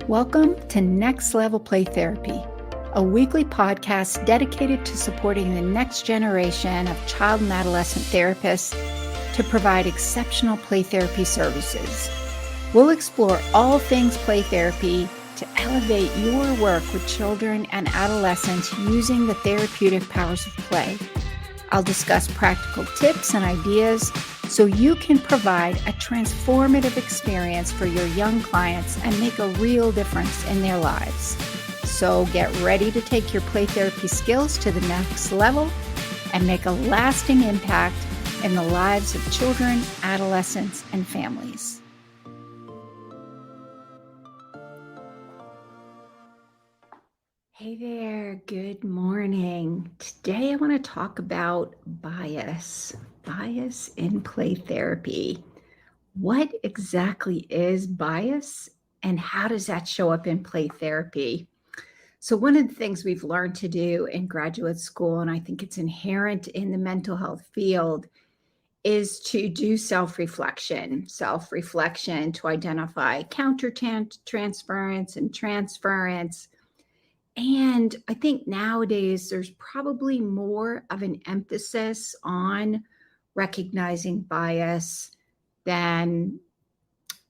Welcome to Next Level Play Therapy, a weekly podcast dedicated to supporting the next generation of child and adolescent therapists to provide exceptional play therapy services. We'll explore all things play therapy to elevate your work with children and adolescents using the therapeutic powers of play. I'll discuss practical tips and ideas so you can provide a transformative experience for your young clients and make a real difference in their lives. So get ready to take your play therapy skills to the next level and make a lasting impact in the lives of children, adolescents, and families. Hey there, good morning. Today I want to talk about bias in play therapy. What exactly is bias and how does that show up in play therapy? So one of the things we've learned to do in graduate school, and I think it's inherent in the mental health field, is to do self-reflection to identify counter-transference and transference. And I think nowadays there's probably more of an emphasis on recognizing bias than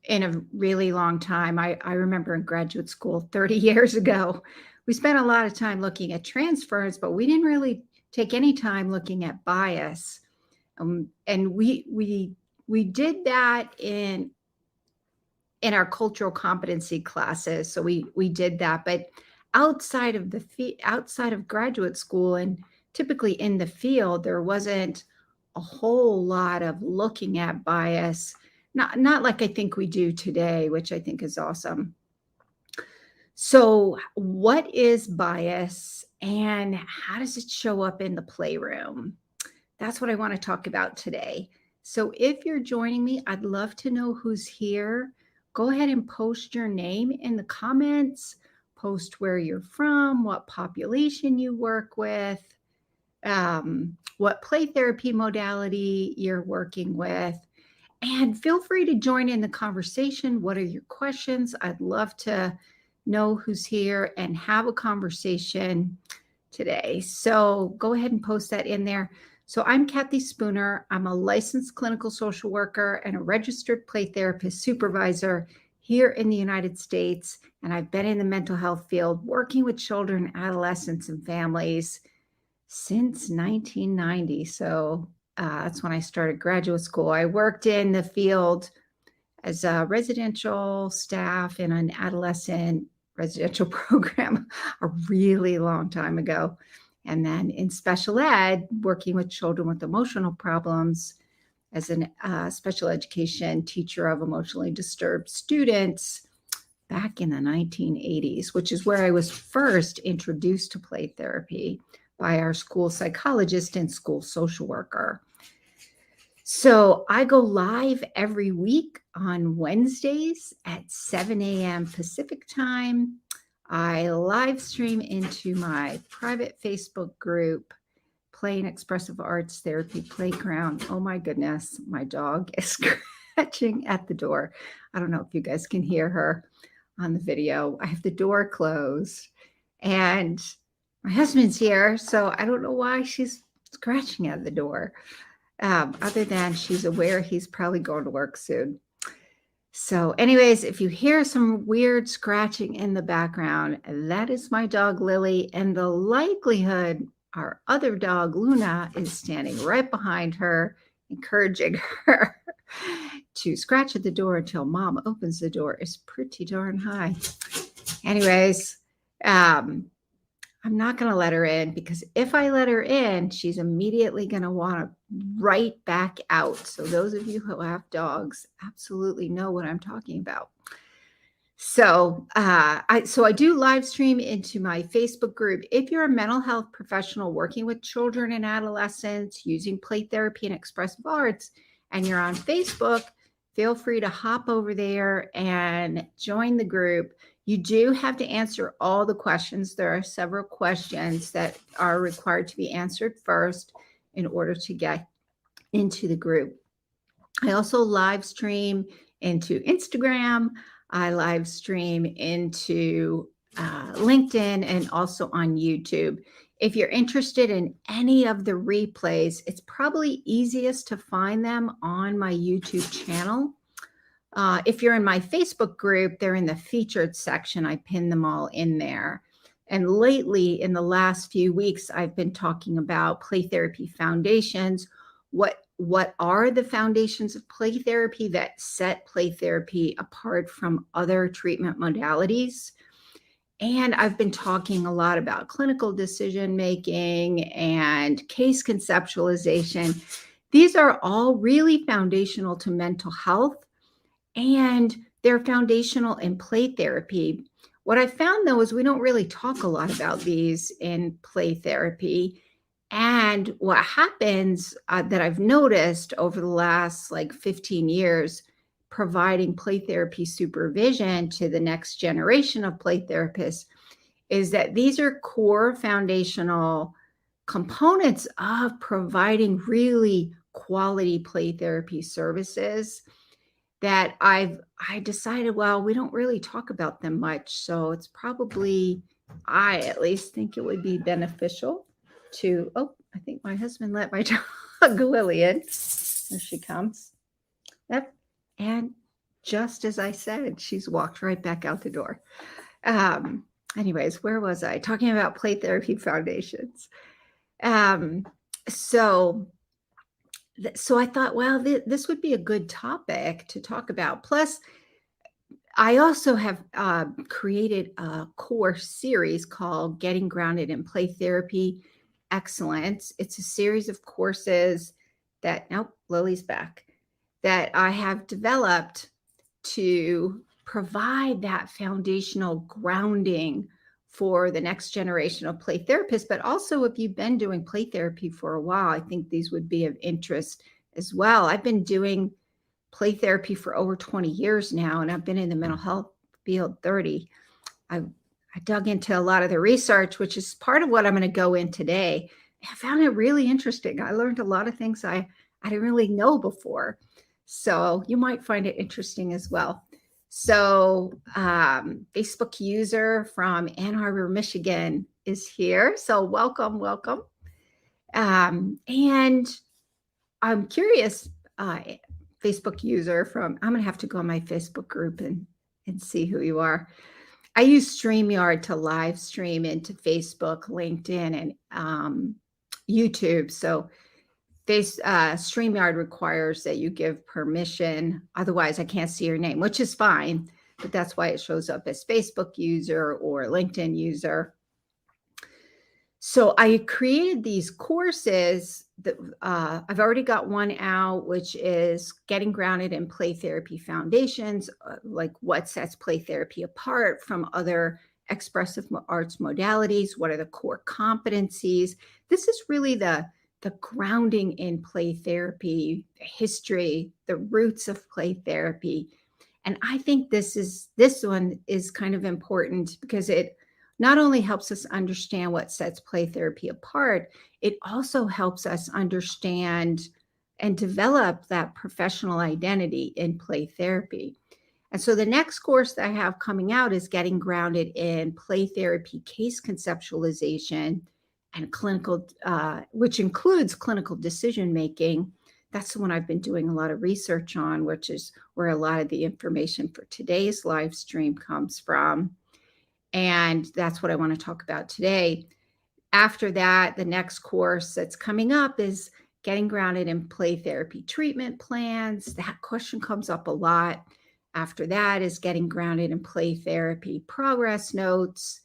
in a really long time. I remember in graduate school 30 years ago, we spent a lot of time looking at transference, but we didn't really take any time looking at bias. And we did that in our cultural competency classes. So we did that, but outside of graduate school and typically in the field, there wasn't a whole lot of looking at bias, not like I think we do today, which I think is awesome. So what is bias and how does it show up in the playroom? That's what I want to talk about today. So if you're joining me, I'd love to know who's here. Go ahead and post your name in the comments. Post where you're from, what population you work with, what play therapy modality you're working with, and feel free to join in the conversation. What are your questions? I'd love to know who's here and have a conversation today. So go ahead and post that in there. So I'm Cathi Spooner. I'm a licensed clinical social worker and a registered play therapist supervisor here in the United States, and I've been in the mental health field working with children, adolescents, and families since 1990. So that's when I started graduate school. I worked in the field as a residential staff in an adolescent residential program a really long time ago. And then in special ed, working with children with emotional problems as a special education teacher of emotionally disturbed students back in the 1980s, which is where I was first introduced to play therapy by our school psychologist and school social worker. So I go live every week on Wednesdays at 7 a.m. Pacific time. I live stream into my private Facebook group, Play and Expressive Arts Therapy Playground. Oh my goodness, my dog is scratching at the door. I don't know if you guys can hear her on the video. I have the door closed and my husband's here, so I don't know why she's scratching at the door, other than she's aware he's probably going to work soon. So anyways, if you hear some weird scratching in the background, that is my dog Lily, and the likelihood our other dog, Luna, is standing right behind her, encouraging her to scratch at the door until mom opens the door is pretty darn high. Anyways, I'm not going to let her in because if I let her in, she's immediately going to want to right back out. So those of you who have dogs absolutely know what I'm talking about. So I do live stream into my Facebook group. If you're a mental health professional working with children and adolescents using play therapy and expressive arts, and you're on Facebook, feel free to hop over there and join the group. You do have to answer all the questions. There are several questions that are required to be answered first in order to get into the group. I also live stream into Instagram. I live stream into LinkedIn and also on YouTube. If you're interested in any of the replays, it's probably easiest to find them on my YouTube channel. If you're in my Facebook group, they're in the featured section. I pin them all in there. And lately, in the last few weeks, I've been talking about play therapy foundations. What are the foundations of play therapy that set play therapy apart from other treatment modalities? And I've been talking a lot about clinical decision making and case conceptualization. These are all really foundational to mental health, and they're foundational in play therapy. What I found, though, is we don't really talk a lot about these in play therapy. And what happens that I've noticed over the last 15 years, providing play therapy supervision to the next generation of play therapists, is that these are core foundational components of providing really quality play therapy services that I decided, well, we don't really talk about them much. So it's probably, I at least think it would be beneficial to, oh, I think my husband let my dog Lily in. There she comes. Yep. And just as I said, she's walked right back out the door. Anyways, where was I? Talking about play therapy foundations. So I thought, well, this would be a good topic to talk about. Plus, I also have created a course series called Getting Grounded in Play Therapy Excellence. It's a series of courses that, nope, Lily's back, that I have developed to provide that foundational grounding for the next generation of play therapists. But also, if you've been doing play therapy for a while, I think these would be of interest as well. I've been doing play therapy for over 20 years now, and I've been in the mental health field 30. I dug into a lot of the research, which is part of what I'm going to go in today. I found it really interesting. I learned a lot of things I didn't really know before. So you might find it interesting as well. So Facebook user from Ann Arbor, Michigan is here. So welcome. And I'm curious, Facebook user from, I'm going to have to go on my Facebook group and see who you are. I use StreamYard to live stream into Facebook, LinkedIn, and YouTube. So StreamYard requires that you give permission. Otherwise, I can't see your name, which is fine. But that's why it shows up as Facebook user or LinkedIn user. So I created these courses that I've already got one out, which is Getting Grounded in Play Therapy Foundations, like what sets play therapy apart from other expressive arts modalities. What are the core competencies? This is really the grounding in play therapy, the history, the roots of play therapy. And I think this one is kind of important because it not only helps us understand what sets play therapy apart, it also helps us understand and develop that professional identity in play therapy. And so the next course that I have coming out is Getting Grounded in Play Therapy Case Conceptualization and clinical, which includes clinical decision making. That's the one I've been doing a lot of research on, which is where a lot of the information for today's live stream comes from. And that's what I want to talk about today. After that, the next course that's coming up is Getting Grounded in Play Therapy Treatment Plans. That question comes up a lot. After that is Getting Grounded in Play Therapy Progress Notes,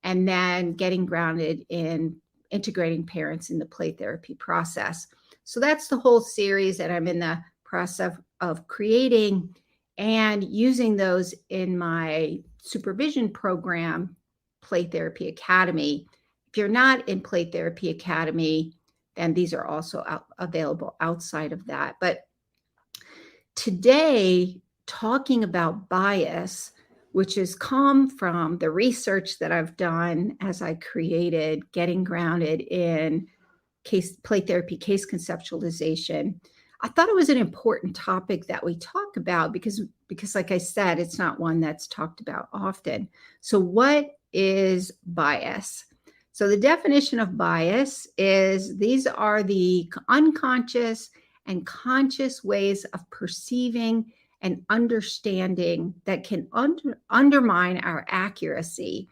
and then Getting Grounded in Integrating Parents in the Play Therapy Process. So that's the whole series that I'm in the process of creating and using those in my supervision program, Play Therapy Academy. If you're not in Play Therapy Academy, then these are also available outside of that. But today, talking about bias, which has come from the research that I've done as I created Getting Grounded in Play Therapy Case Conceptualization, I thought it was an important topic that we talk about because like I said, it's not one that's talked about often. So what is bias? So the definition of bias is these are the unconscious and conscious ways of perceiving and understanding that can undermine our accuracy.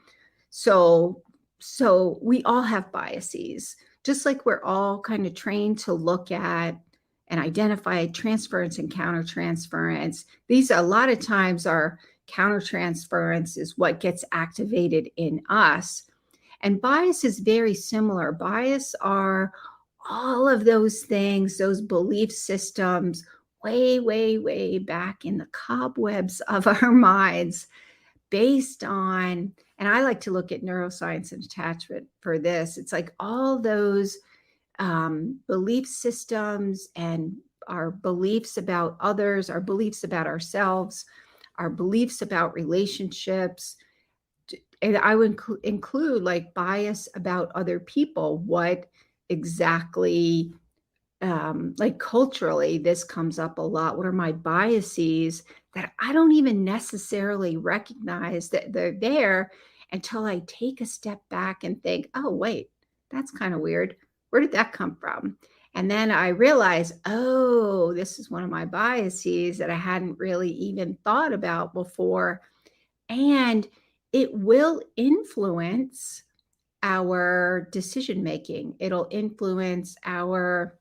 So we all have biases, just like we're all kind of trained to look at and identify transference and countertransference. These a lot of times are countertransference is what gets activated in us. And bias is very similar. Bias are all of those things, those belief systems way, way, way back in the cobwebs of our minds based on, and I like to look at neuroscience and attachment for this. It's like all those belief systems and our beliefs about others, our beliefs about ourselves, our beliefs about relationships. And I would include like bias about other people. What exactly, like culturally, this comes up a lot. What are my biases that I don't even necessarily recognize that they're there until I take a step back and think, oh, wait, that's kind of weird. Where did that come from? And then I realize, oh, this is one of my biases that I hadn't really even thought about before. And it will influence our decision making. It'll influence our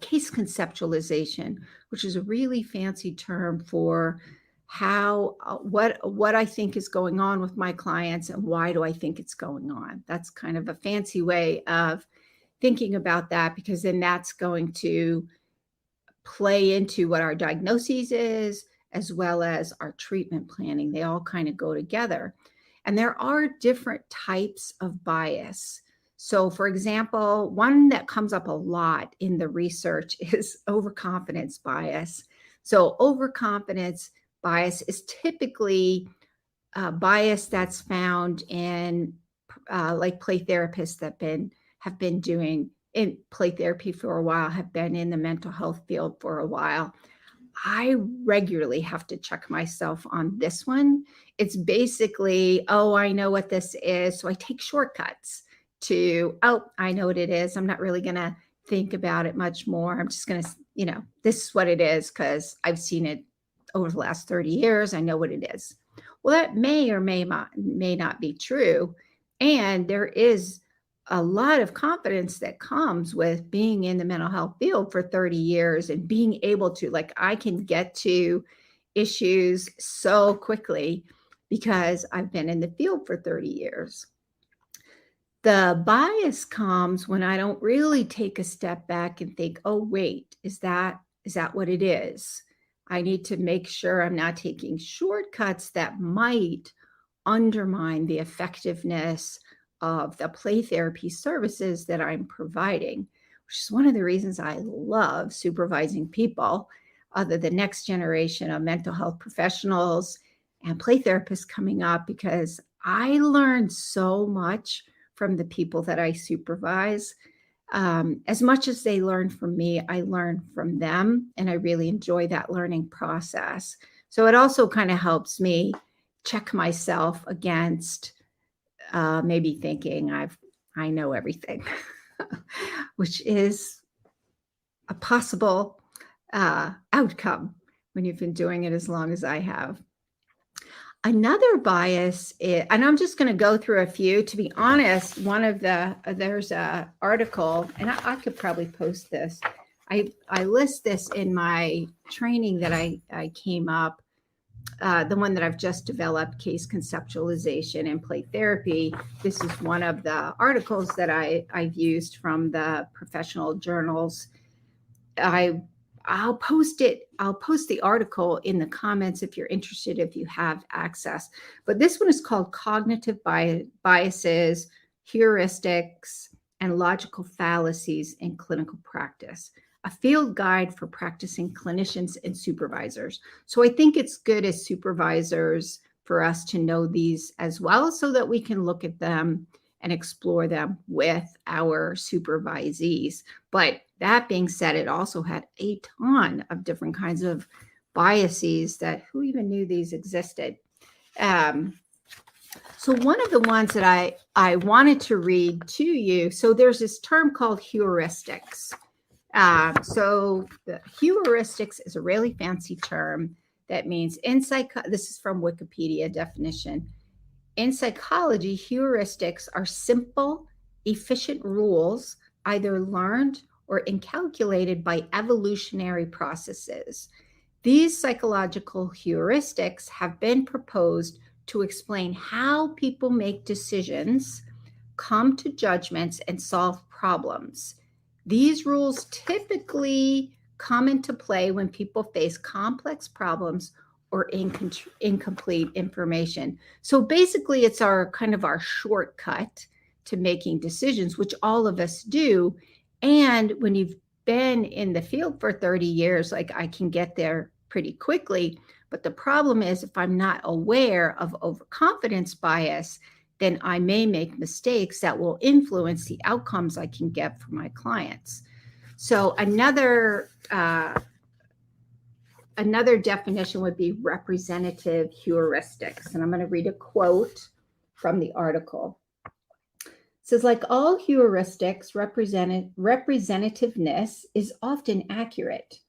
case conceptualization, which is a really fancy term for how what I think is going on with my clients and why do I think it's going on. That's kind of a fancy way of thinking about that, because then that's going to play into what our diagnosis is as well as our treatment planning. They all kind of go together. And there are different types of bias. So, for example, one that comes up a lot in the research is overconfidence bias. So, overconfidence bias is typically a bias that's found in like play therapists that have been doing in play therapy for a while, have been in the mental health field for a while. I regularly have to check myself on this one. It's basically, oh, I know what this is. So I take shortcuts to, oh, I know what it is. I'm not really going to think about it much more. I'm just going to, this is what it is because I've seen it over the last 30 years. I know what it is. Well, that may or may not be true. And there is a lot of confidence that comes with being in the mental health field for 30 years and being able to, like, I can get to issues so quickly because I've been in the field for 30 years. The bias comes when I don't really take a step back and think, oh, wait, is that what it is? I need to make sure I'm not taking shortcuts that might undermine the effectiveness of the play therapy services that I'm providing, which is one of the reasons I love supervising people, the next generation of mental health professionals and play therapists coming up, because I learned so much from the people that I supervise. As much as they learn from me, I learn from them, and I really enjoy that learning process. So it also kind of helps me check myself against maybe thinking I know everything, which is a possible outcome when you've been doing it as long as I have. Another bias is, and I'm just going to go through a few. To be honest, there's a article, and I could probably post this. I list this in my training that I came up. The one that I've just developed, case conceptualization and play therapy. This is one of the articles that I've used from the professional journals. I'll post it. I'll post the article in the comments if you're interested, if you have access. But this one is called Cognitive Biases, Heuristics, and Logical Fallacies in Clinical Practice, a field guide for practicing clinicians and supervisors. So I think it's good as supervisors for us to know these as well, so that we can look at them and explore them with our supervisees. But that being said, it also had a ton of different kinds of biases that who even knew these existed. So one of the ones that I wanted to read to you, so there's this term called heuristics. So the heuristics is a really fancy term that means this is from Wikipedia definition. In psychology, heuristics are simple, efficient rules, either learned or inculcated by evolutionary processes. These psychological heuristics have been proposed to explain how people make decisions, come to judgments, and solve problems. These rules typically come into play when people face complex problems or incomplete information. So basically, it's our kind of our shortcut to making decisions, which all of us do. And when you've been in the field for 30 years, like I can get there pretty quickly. But the problem is if I'm not aware of overconfidence bias, then I may make mistakes that will influence the outcomes I can get for my clients. So another definition would be representative heuristics. And I'm going to read a quote from the article. It says, like all heuristics, representativeness is often accurate.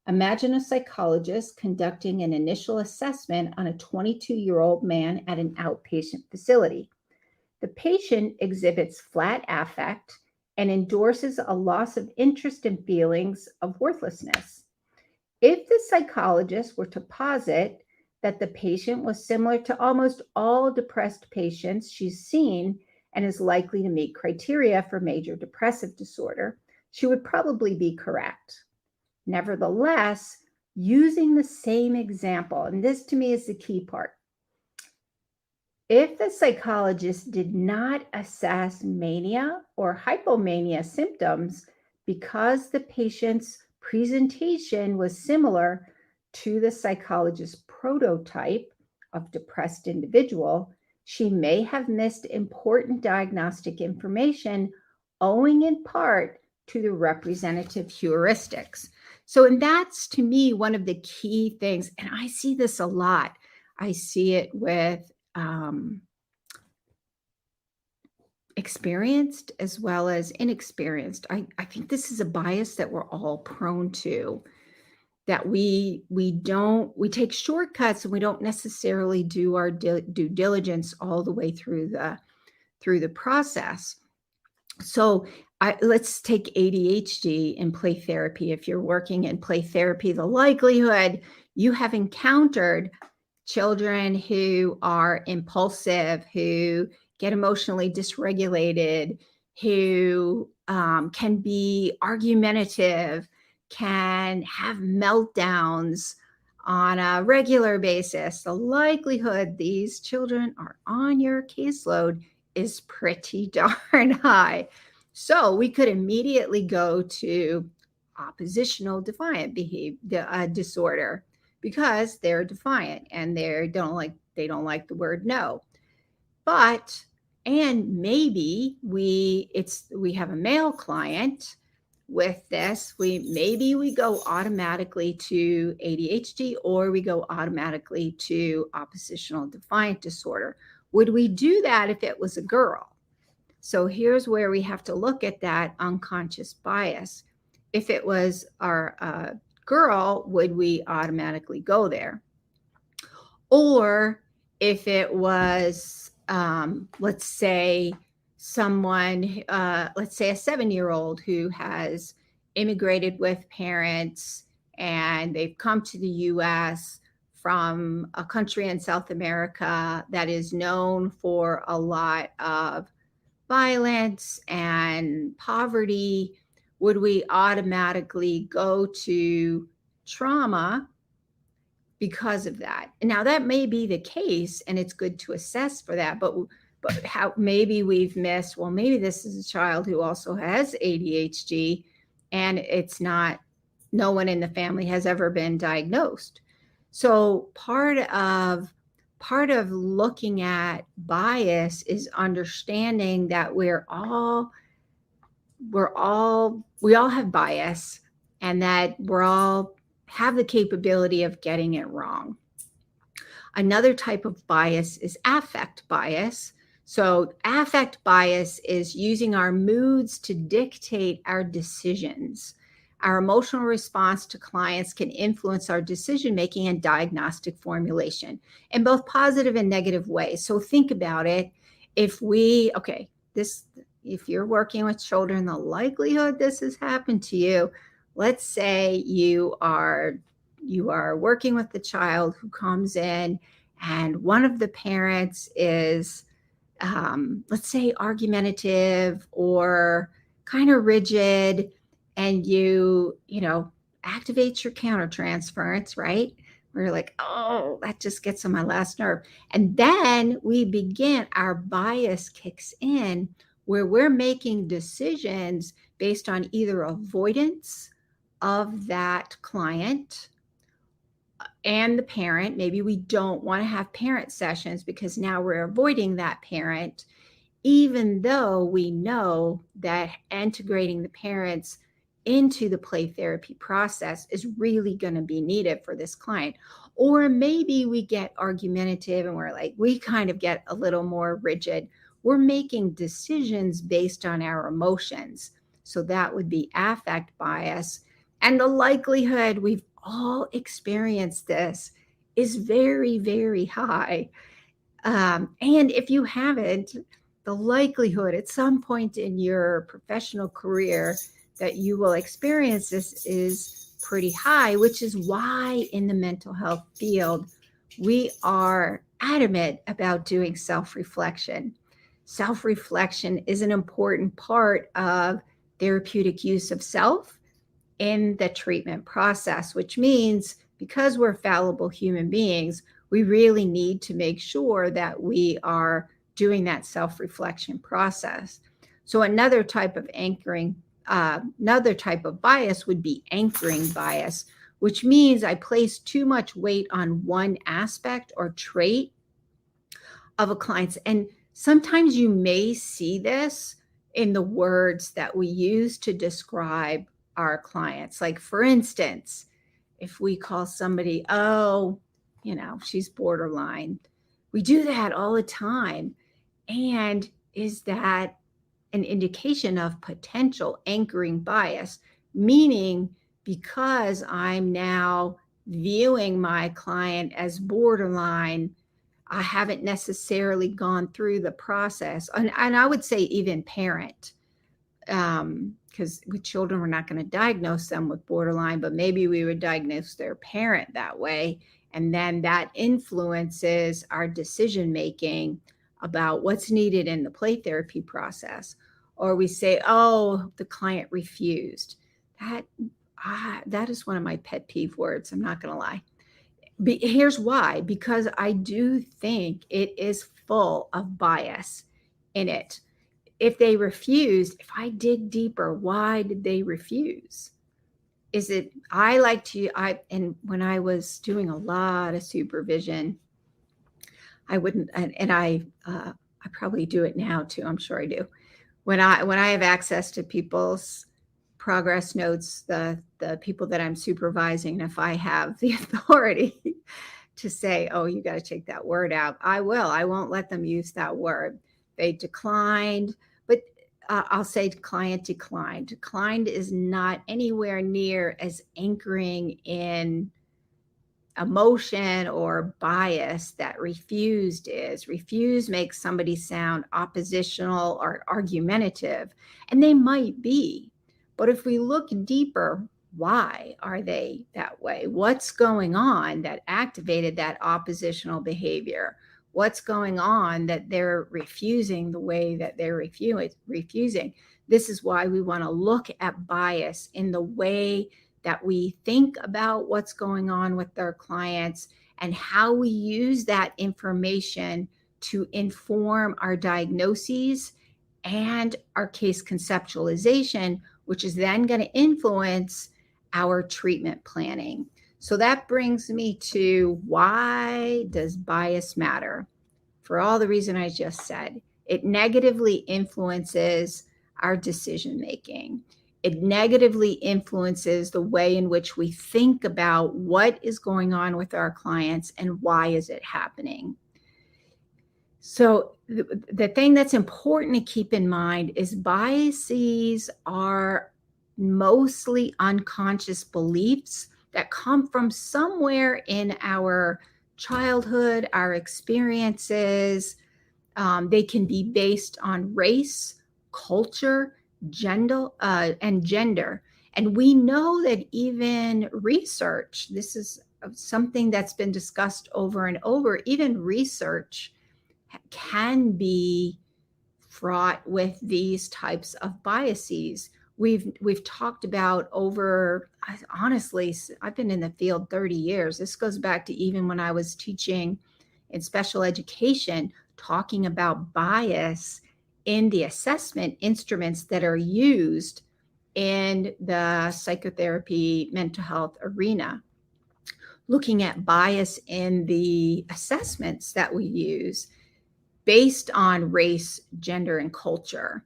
Imagine a psychologist conducting an initial assessment on a 22-year-old man at an outpatient facility. The patient exhibits flat affect and endorses a loss of interest and feelings of worthlessness. If the psychologist were to posit that the patient was similar to almost all depressed patients she's seen and is likely to meet criteria for major depressive disorder, she would probably be correct. Nevertheless, using the same example, and this to me is the key part, if the psychologist did not assess mania or hypomania symptoms because the patient's presentation was similar to the psychologist's prototype of depressed individual, she may have missed important diagnostic information owing in part to the representative heuristics. So, and that's to me one of the key things, and I see this a lot. I see it with experienced as well as inexperienced. I think this is a bias that we're all prone to, that we take shortcuts and we don't necessarily do our due diligence all the way through the process. So let's take ADHD in play therapy. If you're working in play therapy, the likelihood you have encountered children who are impulsive, who get emotionally dysregulated, who can be argumentative, can have meltdowns on a regular basis. The likelihood these children are on your caseload is pretty darn high. So we could immediately go to oppositional defiant behavior disorder because they're defiant and they don't like the word no. But and maybe we have a male client with this. Maybe we go automatically to ADHD or we go automatically to oppositional defiant disorder. Would we do that if it was a girl? So here's where we have to look at that unconscious bias. If it was our girl, would we automatically go there? Or if it was, let's say someone, let's say a 7-year-old who has immigrated with parents and they've come to the US from a country in South America that is known for a lot of violence and poverty, would we automatically go to trauma because of that? And now that may be the case, and it's good to assess for that, but how maybe we've missed, well, maybe this is a child who also has ADHD and it's not, no one in the family has ever been diagnosed. So part of part of looking at bias is understanding that we all have bias, and that we're all have the capability of getting it wrong. Another type of bias is affect bias. So affect bias is using our moods to dictate our decisions. Our emotional response to clients can influence our decision making and diagnostic formulation in both positive and negative ways. So think about it. If you're working with children, the likelihood this has happened to you. Let's say you are working with the child who comes in, and one of the parents is, let's say, argumentative or kind of rigid, and you activate your countertransference, right? We're like, oh, that just gets on my last nerve. And then our bias kicks in, where we're making decisions based on either avoidance of that client and the parent. Maybe we don't want to have parent sessions because now we're avoiding that parent, even though we know that integrating the parents into the play therapy process is really going to be needed for this client. Or maybe we get argumentative and we kind of get a little more rigid. We're making decisions based on our emotions. So that would be affect bias. And the likelihood, we've all experienced this, is very, very high. And if you haven't, the likelihood at some point in your professional career that you will experience this is pretty high, which is why in the mental health field, we are adamant about doing self-reflection. Self-reflection is an important part of therapeutic use of self in the treatment process, which means because we're fallible human beings, we really need to make sure that we are doing that self-reflection process. So another type of bias would be anchoring bias, which means I place too much weight on one aspect or trait of a client's. And sometimes you may see this in the words that we use to describe our clients. Like, for instance, if we call somebody, she's borderline, we do that all the time. And is that an indication of potential anchoring bias? Meaning, because I'm now viewing my client as borderline, I haven't necessarily gone through the process. And I would say even parent, because with children, we're not going to diagnose them with borderline, but maybe we would diagnose their parent that way. And then that influences our decision-making about what's needed in the play therapy process. Or we say, oh, the client refused. That is one of my pet peeve words. I'm not going to lie. Here's why. Because I do think it is full of bias in it. If they refused, if I dig deeper, why did they refuse? And when I was doing a lot of supervision, I wouldn't, and I probably do it now too. I'm sure I do. When I have access to people's progress notes, the people that I'm supervising, if I have the authority to say, oh, you got to take that word out, I will. I won't let them use that word. They declined, but I'll say client declined. Declined is not anywhere near as anchoring in emotion or bias that refused is. Refused makes somebody sound oppositional or argumentative, and they might be. But if we look deeper, why are they that way? What's going on that activated that oppositional behavior? What's going on that they're refusing the way that they're refusing? This is why we want to look at bias in the way that we think about what's going on with their clients and how we use that information to inform our diagnoses and our case conceptualization, which is then going to influence our treatment planning. So that brings me to, why does bias matter? For all the reason I just said, it negatively influences our decision making. It negatively influences the way in which we think about what is going on with our clients and why is it happening. So the thing that's important to keep in mind is biases are mostly unconscious beliefs that come from somewhere in our childhood, our experiences. They can be based on race, culture, and gender. And we know that even research, this is something that's been discussed over and over, even research can be fraught with these types of biases. We've talked about over, honestly, I've been in the field 30 years. This goes back to even when I was teaching in special education, talking about bias in the assessment instruments that are used in the psychotherapy mental health arena, looking at bias in the assessments that we use based on race, gender, and culture.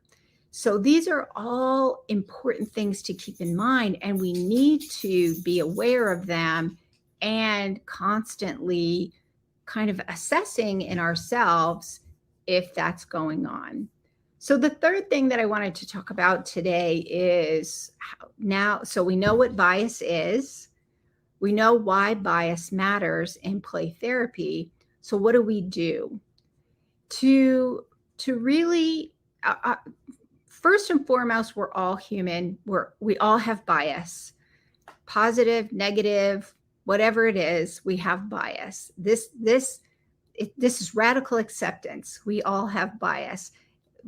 So these are all important things to keep in mind, and we need to be aware of them and constantly kind of assessing in ourselves if that's going on. So the third thing that I wanted to talk about today is so we know what bias is. We know why bias matters in play therapy. So what do we do? To really, first and foremost, we're all human. We all have bias, positive, negative, whatever it is. We have bias. This is radical acceptance. We all have bias.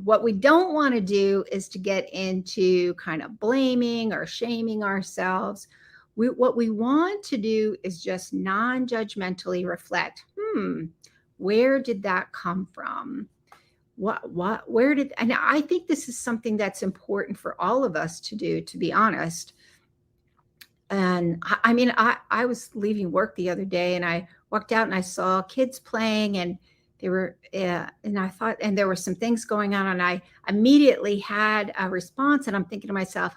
What we don't want to do is to get into kind of blaming or shaming ourselves. What we want to do is just non-judgmentally reflect, where did that come from? And I think this is something that's important for all of us to do, to be honest. And I mean, I was leaving work the other day and I walked out and I saw kids playing, and they were, and I thought, and there were some things going on, and I immediately had a response, and I'm thinking to myself,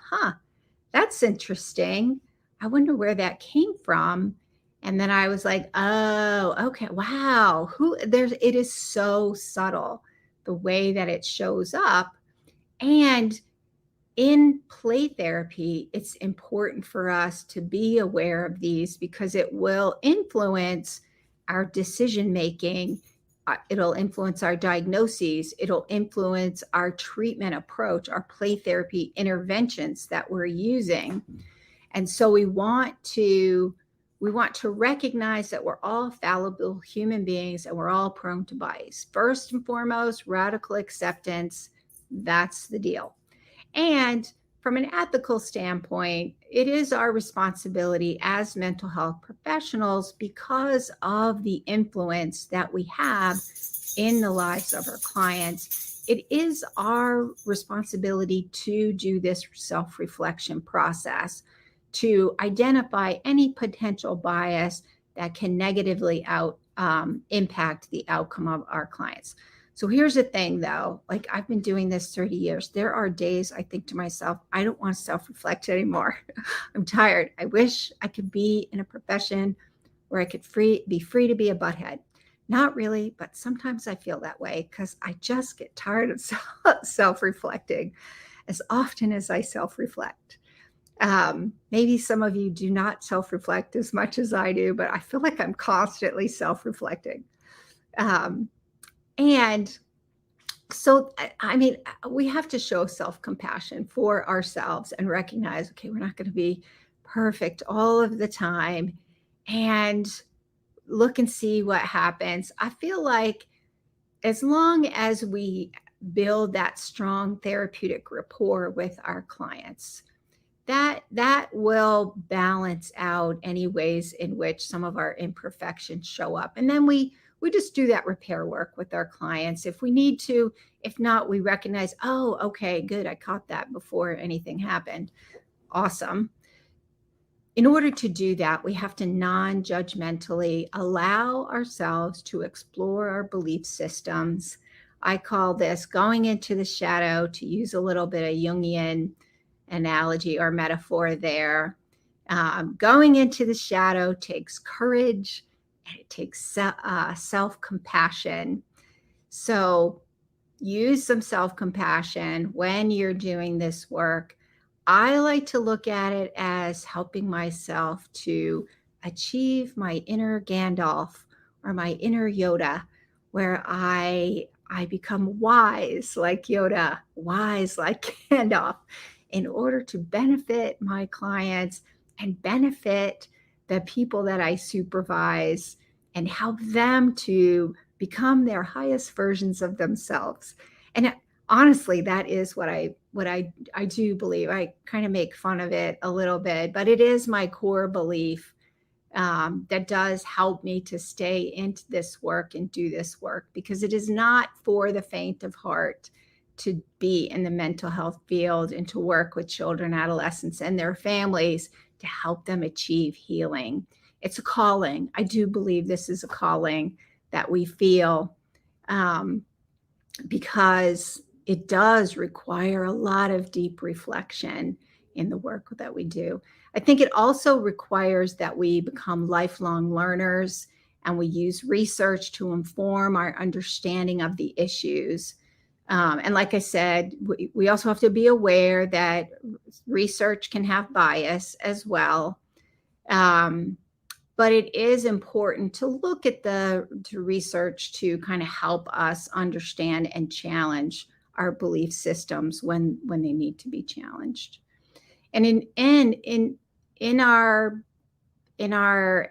that's interesting. I wonder where that came from. And then I was like, oh, okay, wow. It is so subtle, the way that it shows up. And in play therapy, it's important for us to be aware of these because it will influence our decision making. It'll influence our diagnoses. It'll influence our treatment approach, our play therapy interventions that we're using. And so we want to recognize that we're all fallible human beings and we're all prone to bias. First and foremost, radical acceptance. That's the deal. And from an ethical standpoint, it is our responsibility as mental health professionals, because of the influence that we have in the lives of our clients, it is our responsibility to do this self-reflection process, to identify any potential bias that can negatively impact the outcome of our clients. So here's the thing, though, like, I've been doing this 30 years. There are days I think to myself, I don't want to self-reflect anymore. I'm tired. I wish I could be in a profession where I could be free to be a butthead. Not really, but sometimes I feel that way because I just get tired of self-reflecting as often as I self-reflect. Maybe some of you do not self-reflect as much as I do, but I feel like I'm constantly self-reflecting. And so, I mean, we have to show self-compassion for ourselves and recognize, okay, we're not going to be perfect all of the time, and look and see what happens. I feel like as long as we build that strong therapeutic rapport with our clients, that will balance out any ways in which some of our imperfections show up. And then we just do that repair work with our clients if we need to. If not, we recognize, oh, okay, good, I caught that before anything happened. Awesome. In order to do that, we have to non-judgmentally allow ourselves to explore our belief systems. I call this going into the shadow, to use a little bit of Jungian analogy or metaphor there. Going into the shadow takes courage and it takes self-compassion. So use some self-compassion when you're doing this work. I like to look at it as helping myself to achieve my inner Gandalf or my inner Yoda, where I become wise like Yoda, wise like Gandalf, in order to benefit my clients and benefit the people that I supervise and help them to become their highest versions of themselves. And honestly, that is what I do believe. I kind of make fun of it a little bit, but it is my core belief that does help me to stay into this work and do this work, because it is not for the faint of heart to be in the mental health field and to work with children, adolescents, and their families to help them achieve healing. It's a calling. I do believe this is a calling that we feel, because it does require a lot of deep reflection in the work that we do. I think it also requires that we become lifelong learners and we use research to inform our understanding of the issues. And like I said, we also have to be aware that research can have bias as well. But it is important to look at the research to kind of help us understand and challenge our belief systems when they need to be challenged. And in our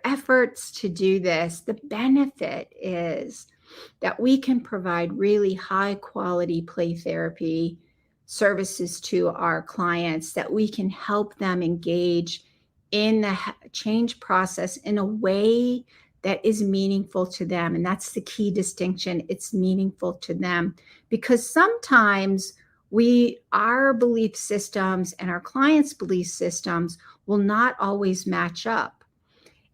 efforts to do this, the benefit is that we can provide really high quality play therapy services to our clients, that we can help them engage in the change process in a way that is meaningful to them. And that's the key distinction. It's meaningful to them, because sometimes our belief systems and our clients' belief systems will not always match up.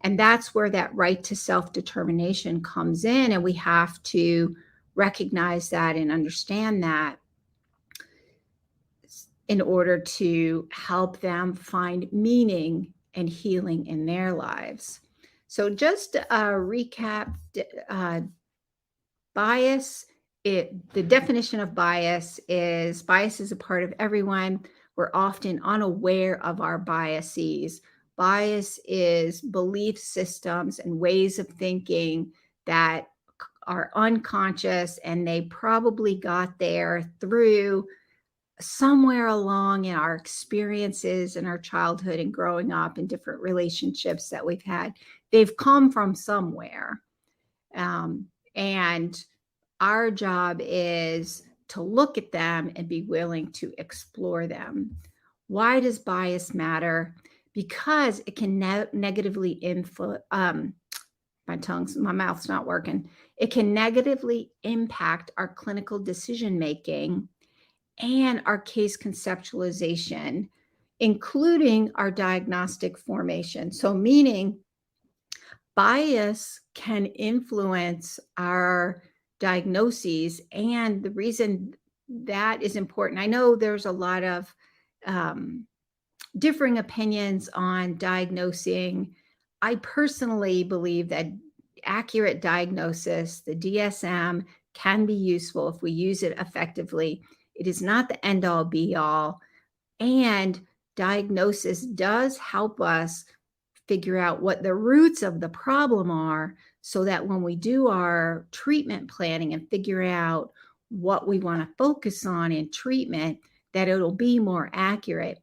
And that's where that right to self-determination comes in. And we have to recognize that and understand that in order to help them find meaning and healing in their lives. So just a recap, bias, the definition of bias is a part of everyone. We're often unaware of our biases. Bias is belief systems and ways of thinking that are unconscious, and they probably got there through somewhere along in our experiences in our childhood and growing up in different relationships that we've had. They've come from somewhere. And our job is to look at them and be willing to explore them. Why does bias matter? Because it can negatively influence, my mouth's not working. It can negatively impact our clinical decision making and our case conceptualization, including our diagnostic formation. So meaning bias can influence our diagnoses. And the reason that is important, I know there's a lot of differing opinions on diagnosing. I personally believe that accurate diagnosis, the DSM, can be useful if we use it effectively. It is not the end all be all. And diagnosis does help us figure out what the roots of the problem are, so that when we do our treatment planning and figure out what we want to focus on in treatment, that it'll be more accurate.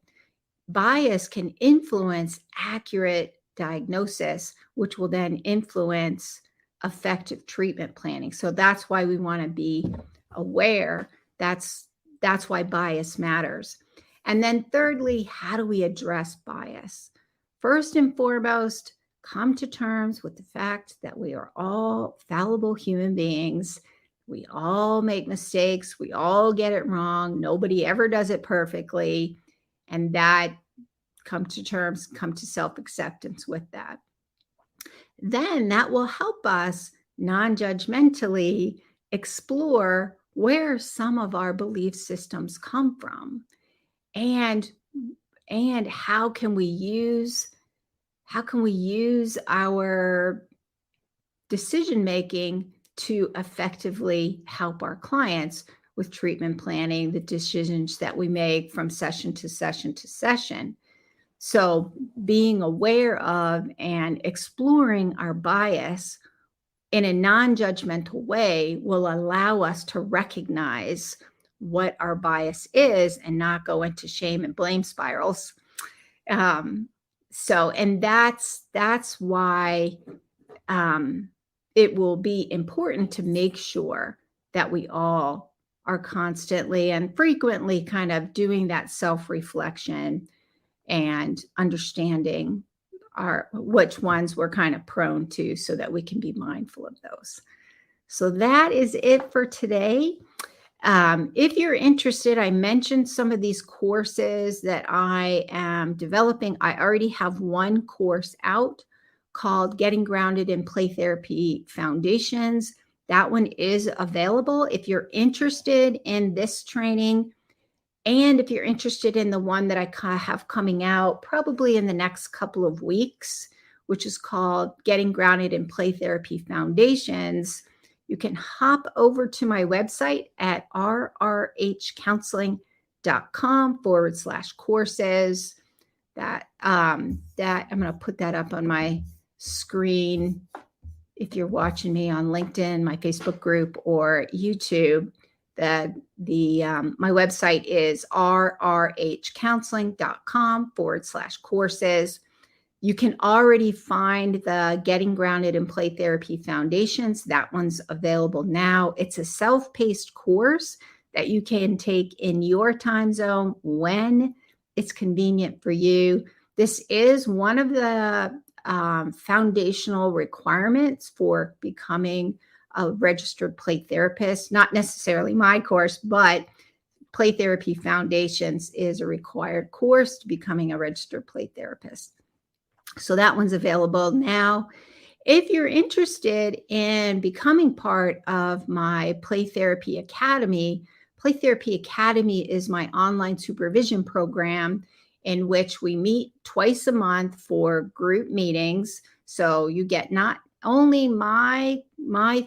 Bias can influence accurate diagnosis, which will then influence effective treatment planning. So that's why we want to be aware. That's why bias matters. And then thirdly, how do we address bias? First and foremost, come to terms with the fact that we are all fallible human beings. We all make mistakes. We all get it wrong. Nobody ever does it perfectly. And that come to terms, come to self-acceptance with that. Then that will help us non-judgmentally explore where some of our belief systems come from, and how can we use our decision making to effectively help our clients with treatment planning, the decisions that we make from session to session to session. So being aware of and exploring our bias in a non-judgmental way will allow us to recognize what our bias is and not go into shame and blame spirals. And that's why it will be important to make sure that we all are constantly and frequently kind of doing that self-reflection and understanding which ones we're kind of prone to, so that we can be mindful of those. So that is it for today. If you're interested, I mentioned some of these courses that I am developing. I already have one course out called Getting Grounded in Play Therapy Foundations. That one is available. If you're interested in this training, and if you're interested in the one that I have coming out probably in the next couple of weeks, which is called Getting Grounded in Play Therapy Foundations, you can hop over to my website at rrhcounseling.com/courses. That I'm going to put that up on my screen if you're watching me on LinkedIn, my Facebook group, or YouTube. My website is rrhcounseling.com/courses. You can already find the Getting Grounded in Play Therapy Foundations. That one's available now. It's a self-paced course that you can take in your time zone when it's convenient for you. This is one of the foundational requirements for becoming a registered play therapist. Not necessarily my course, but Play Therapy Foundations is a required course to becoming a registered play therapist. So that one's available now. If you're interested in becoming part of my Play Therapy Academy is my online supervision program in which we meet twice a month for group meetings. So you get not only my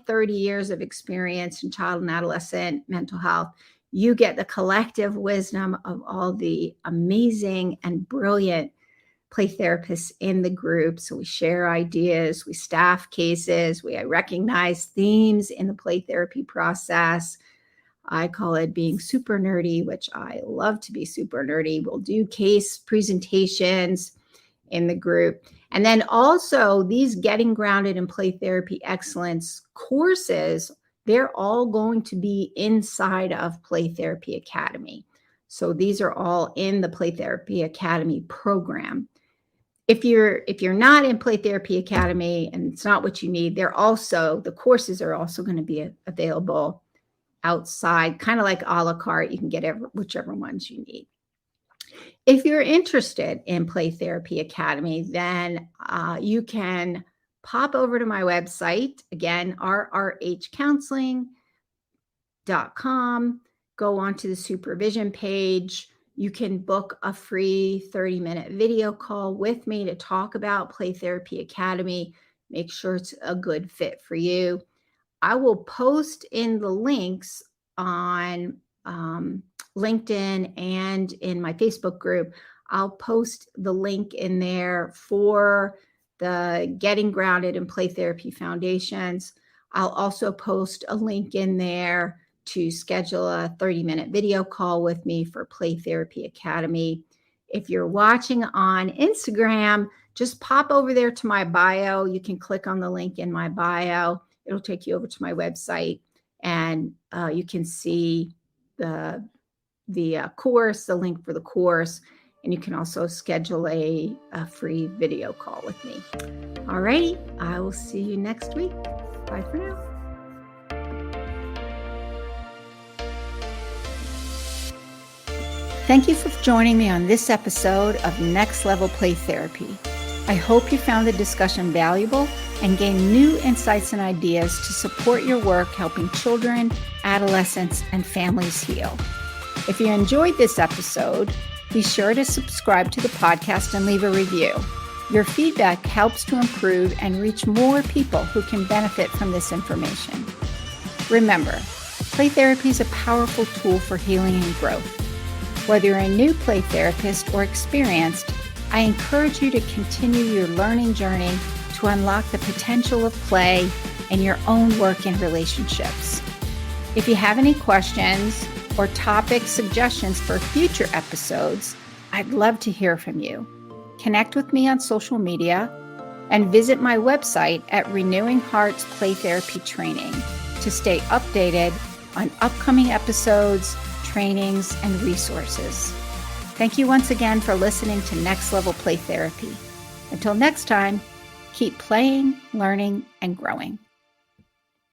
30 years of experience in child and adolescent mental health, you get the collective wisdom of all the amazing and brilliant play therapists in the group. So we share ideas, we staff cases, we recognize themes in the play therapy process. I call it being super nerdy, which I love to be super nerdy. We'll do case presentations in the group. And then also these Getting Grounded in Play Therapy Excellence courses, they're all going to be inside of Play Therapy Academy. So these are all in the Play Therapy Academy program. If you're not in Play Therapy Academy and it's not what you need, the courses are also going to be available outside, kind of like a la carte. You can get whichever ones you need. If you're interested in Play Therapy Academy, then you can pop over to my website, again, rrhcounseling.com, go onto the supervision page. You can book a free 30-minute video call with me to talk about Play Therapy Academy. Make sure it's a good fit for you. I will post in the links on LinkedIn and in my Facebook group. I'll post the link in there for the Getting Grounded in Play Therapy Foundations. I'll also post a link in there to schedule a 30-minute video call with me for Play Therapy Academy. If you're watching on Instagram, just pop over there to my bio. You can click on the link in my bio. It'll take you over to my website, and you can see the course, the link for the course, and you can also schedule a free video call with me. All right, I will see you next week. Bye for now. Thank you for joining me on this episode of Next Level Play Therapy. I hope you found the discussion valuable and gained new insights and ideas to support your work helping children, adolescents, and families heal. If you enjoyed this episode, be sure to subscribe to the podcast and leave a review. Your feedback helps to improve and reach more people who can benefit from this information. Remember, play therapy is a powerful tool for healing and growth. Whether you're a new play therapist or experienced, I encourage you to continue your learning journey to unlock the potential of play in your own work and relationships. If you have any questions or topic suggestions for future episodes, I'd love to hear from you. Connect with me on social media and visit my website at Renewing Hearts Play Therapy Training to stay updated on upcoming episodes, trainings, and resources. Thank you once again for listening to Next Level Play Therapy. Until next time, keep playing, learning, and growing.